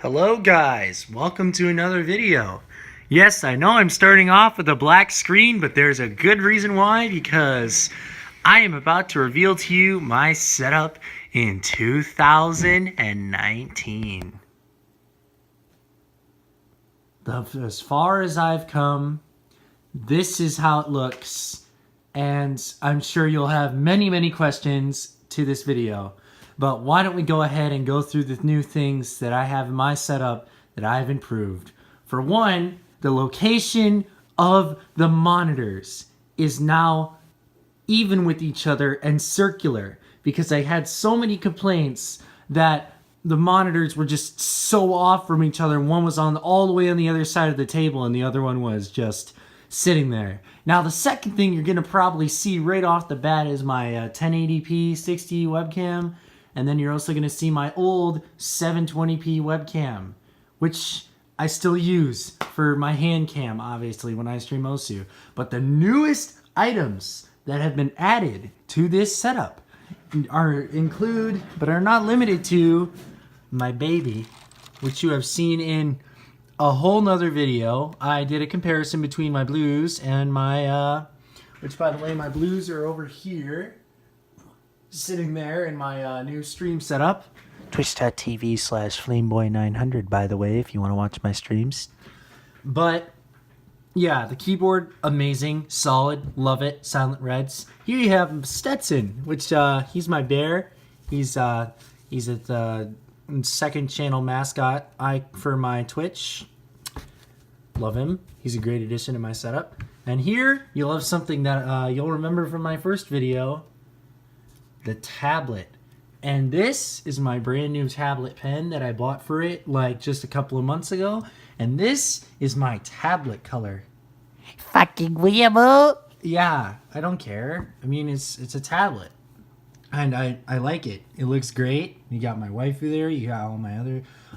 Hello guys, welcome to another video. Yes, I know I'm starting off with a black screen, but there's a good reason why, because I am about to reveal to you my setup in 2019. As far as I've come, this is how it looks, and I'm sure you'll have many questions to this video. But why don't we go ahead and go through the new things that I have in my setup that I've improved. For one, the location of the monitors is now even with each other and circular, because I had so many complaints that the monitors were just so off from each other. One was on all the way on the other side of the table and the other one was just sitting there. Now the second thing you're gonna probably see right off the bat is my 1080p 60 webcam. And then you're also going to see my old 720p webcam, which I still use for my hand cam, obviously, when I stream OSU. But the newest items that have been added to this setup include, but are not limited to, my baby, which you have seen in a whole nother video. I did a comparison between my blues and my, which by the way, my blues are over here, sitting there in my new stream setup. Twitch.tv/Flameboy900, by the way, if you want to watch my streams. But yeah, the keyboard, amazing, solid, love it, Silent Reds. Here you have Stetson, which he's my bear. He's at the second channel mascot for my Twitch. Love him. He's a great addition to my setup. And here you'll have something that you'll remember from my first video. The tablet. And this is my brand new tablet pen that I bought for it like just a couple of months ago. And this is my tablet color. Fucking weeaboo. Yeah, I don't care. I mean, it's a tablet. And I like it. It looks great. You got my waifu there. You got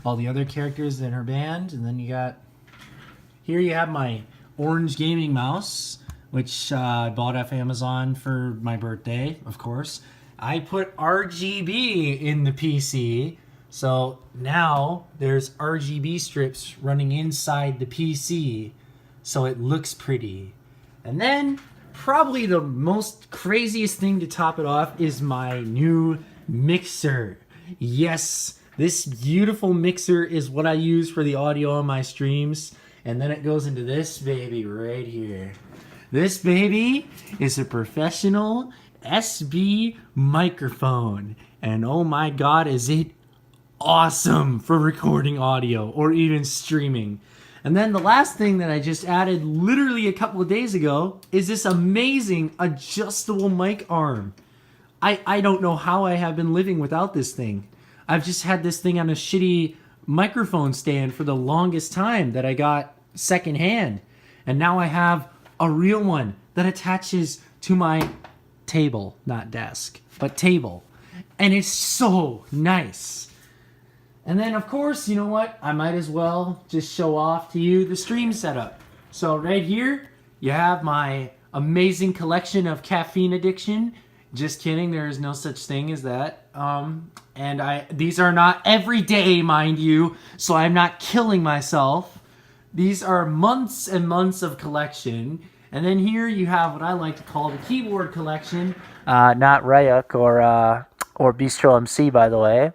all the other characters in her band. And then here you have my orange gaming mouse, which I bought off Amazon for my birthday, of course. I put RGB in the PC, so now there's RGB strips running inside the PC, so it looks pretty. And then, probably the most craziest thing to top it off is my new mixer. Yes, this beautiful mixer is what I use for the audio on my streams, and then it goes into this baby right here. This baby is a professional SB microphone, and oh my god, is it awesome for recording audio or even streaming. And then the last thing that I just added literally a couple of days ago is this amazing adjustable mic arm. I don't know how I have been living without this thing. I've just had this thing on a shitty microphone stand for the longest time that I got secondhand, and now I have a real one that attaches to my table, not desk, but table, and it's so nice. And then of course, you know what, I might as well just show off to you the stream setup. So right here you have my amazing collection of caffeine addiction. Just kidding, there is no such thing as that. And these are not every day, mind you, so I'm not killing myself. These are months and months of collection. And then here you have what I like to call the keyboard collection. Not Ryuk or Bistro MC, by the way.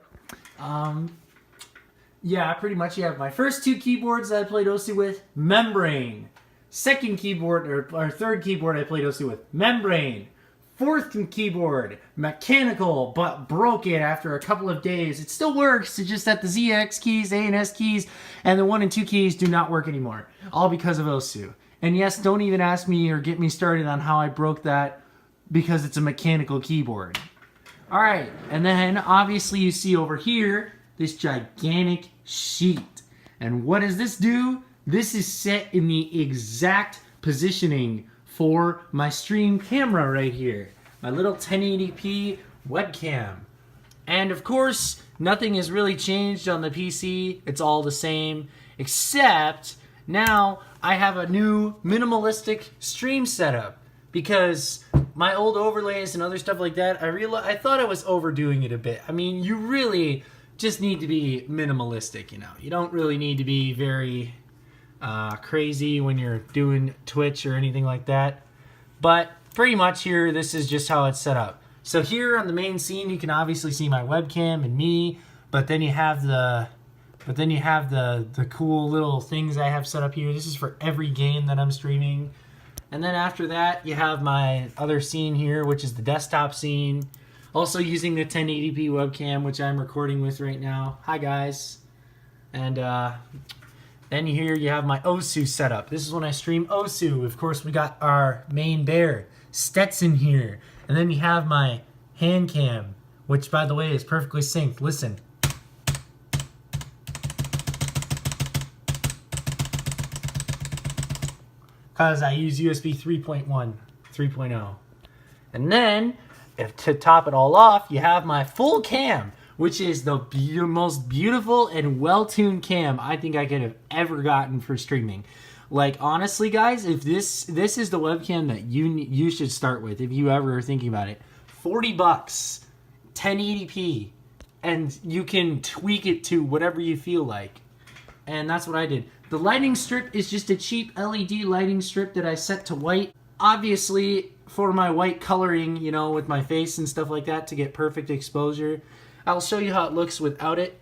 Yeah, pretty much you have my first two keyboards that I played OC with, Membrane. Second keyboard, or third keyboard I played OC with, Membrane. Fourth keyboard, mechanical, but broke it after a couple of days. It still works, it's just that the ZX keys, A and S keys, and the 1 and 2 keys do not work anymore. All because of OSU. And yes, don't even ask me or get me started on how I broke that, because it's a mechanical keyboard. Alright, and then obviously you see over here this gigantic sheet. And what does this do? This is set in the exact positioning for my stream camera right here. My little 1080p webcam. And of course, nothing has really changed on the PC. It's all the same, except now I have a new minimalistic stream setup, because my old overlays and other stuff like that, I thought I was overdoing it a bit. I mean, you really just need to be minimalistic, you know. You don't really need to be very crazy when you're doing Twitch or anything like that. But pretty much here, this is just how it's set up. So here on the main scene, you can obviously see my webcam and me, but then you have the cool little things I have set up here. This is for every game that I'm streaming. And then after that, you have my other scene here, which is the desktop scene. Also using the 1080p webcam, which I'm recording with right now. Hi, guys. And then here you have my Osu setup. This is when I stream Osu. Of course, we got our main bear, Stetson, here. And then you have my hand cam, which, by the way, is perfectly synced. Listen. Because I use USB 3.1, 3.0. And then, to top it all off, you have my full cam, which is the most beautiful and well-tuned cam I think I could have ever gotten for streaming. Like, honestly, guys, if this is the webcam that you should start with if you ever are thinking about it. $40, 1080p, and you can tweak it to whatever you feel like. And that's what I did. The lighting strip is just a cheap LED lighting strip that I set to white. Obviously, for my white coloring, you know, with my face and stuff like that to get perfect exposure. I'll show you how it looks without it.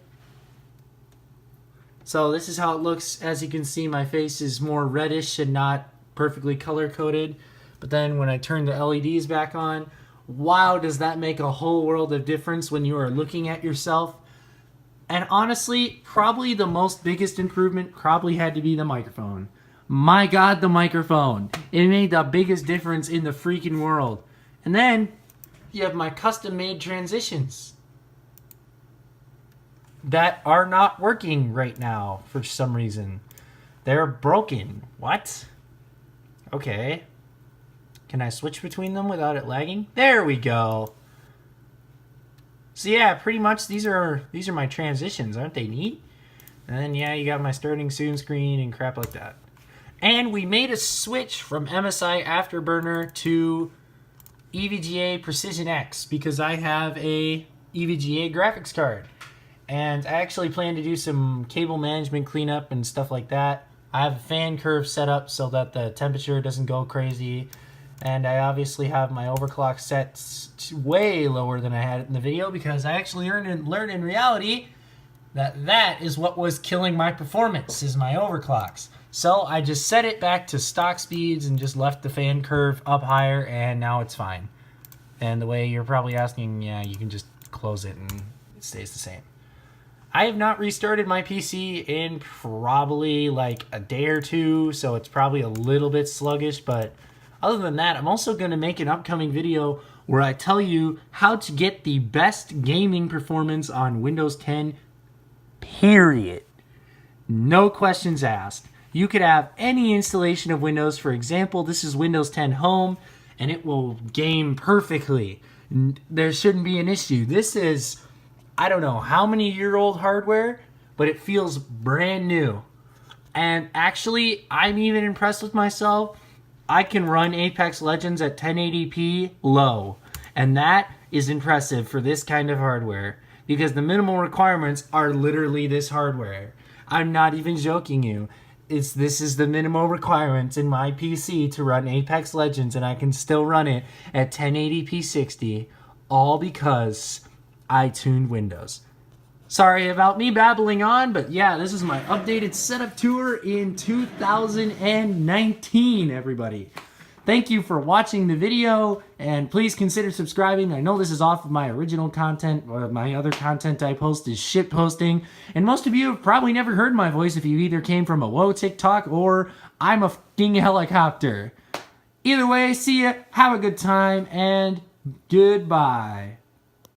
So this is how it looks. As you can see, my face is more reddish and not perfectly color-coded. But then when I turn the LEDs back on, wow, does that make a whole world of difference when you are looking at yourself. And honestly, probably the biggest improvement probably had to be the microphone. My God, the microphone. It made the biggest difference in the freaking world. And then you have my custom-made transitions that are not working right now for some reason. They're broken. What? Okay. Can I switch between them without it lagging? There we go. So yeah, pretty much these are my transitions. Aren't they neat? And then yeah, you got my starting soon screen and crap like that. And we made a switch from MSI Afterburner to EVGA Precision X because I have a EVGA graphics card. And I actually plan to do some cable management cleanup and stuff like that. I have a fan curve set up so that the temperature doesn't go crazy. And I obviously have my overclock set way lower than I had it in the video because I actually learned in reality that is what was killing my performance, is my overclocks. So I just set it back to stock speeds and just left the fan curve up higher, and now it's fine. And the way you're probably asking, yeah, you can just close it and it stays the same. I have not restarted my PC in probably like a day or two, so it's probably a little bit sluggish, but other than that, I'm also going to make an upcoming video where I tell you how to get the best gaming performance on Windows 10, period. No questions asked. You could have any installation of Windows. For example, this is Windows 10 Home, and it will game perfectly. There shouldn't be an issue. This is, I don't know how many year-old hardware, but it feels brand new. And actually, I'm even impressed with myself. I can run Apex Legends at 1080p low, and that is impressive for this kind of hardware because the minimal requirements are literally this hardware. I'm not even joking you. This is the minimal requirements in my PC to run Apex Legends, and I can still run it at 1080p 60, all because I tuned Windows. Sorry about me babbling on, but yeah, this is my updated setup tour in 2019, everybody. Thank you for watching the video, and please consider subscribing. I know this is off of my original content, or my other content I post is shit posting, and most of you have probably never heard my voice if you either came from a Whoa TikTok or I'm a fucking helicopter. Either way, see ya, have a good time, and goodbye.